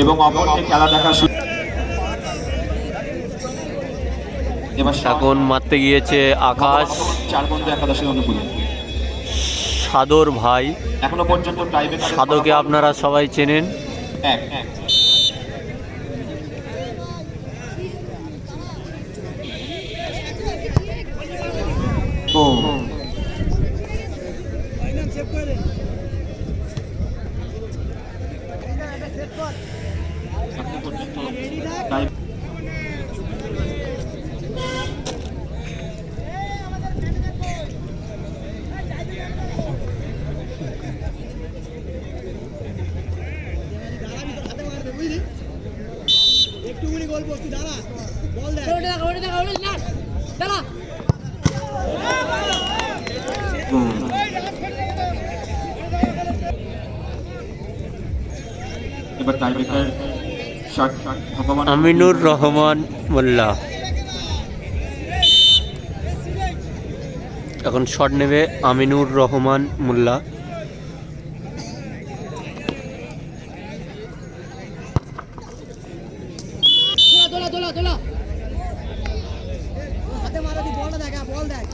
এবং অপরকে খেলা দেখা শুরু। এবার এখন মারতে গিয়েছে আকাশ, 4 বন্ধু একাদশের অনুকূলে। সাদর ভাই। এখনো পর্যন্ত টাইব্রেকার সাদকে আপনারা সবাই চেনেন। এক ও এখনো পর্যন্ত একটুখানি গোল পোস্ট দাঁড়া বল দে দাঁড়া এবার টাইব্রেকার শট ভগবান আমিনুর রহমান মোল্লা। এখন শট নেবে আমিনুর রহমান মোল্লা। দোলা দোলা দোলা হাতে মারা দি বলটা দেখা বল দেখ